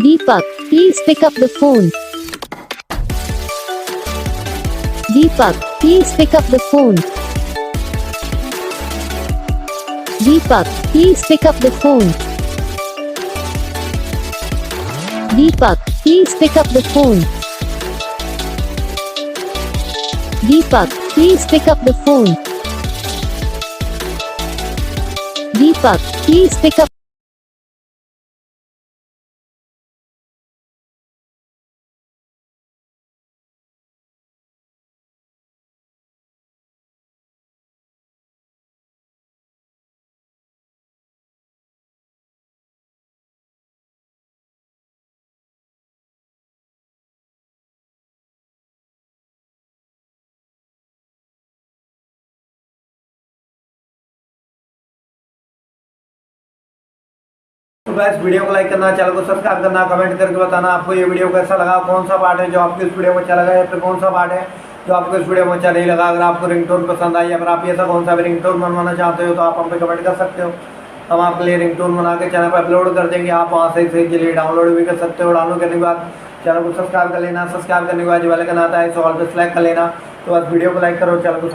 Deepak, please pick up the phone. Deepak, please pick up the phone. Deepak, please pick up the phone. Deepak, please pick up the phone. Deepak, please pick up the phone. Deepak, please pick up. तो guys video को like करना, channel को subscribe करना, comment करके बताना आपको ये video कैसा लगा, कौन सा पार्ट है जो आपको इस वीडियो में अच्छा लगा या फिर कौन सा पार्ट है जो आपको इस वीडियो में अच्छा नहीं लगा। अगर आपको रिंगटोन पसंद आई या फिर आप ऐसा कौन सा भी रिंगटोन बनवाना चाहते हो तो आप हम पे कमेंट कर सकते हो। हम आपके लिए रिंगटोन बना के चैनल पर अपलोड कर देंगे, आप वहाँ से इसे के लिए डाउनलोड भी कर सकते हो। डाउनलोड करने के बाद चैनल को सब्सक्राइब कर लेना, सब्सक्राइब करने के बाद जो वाले का आता है सो ऑल पे सेलेक्ट कर लेना। तो बस वीडियो को लाइक करो, चैनल को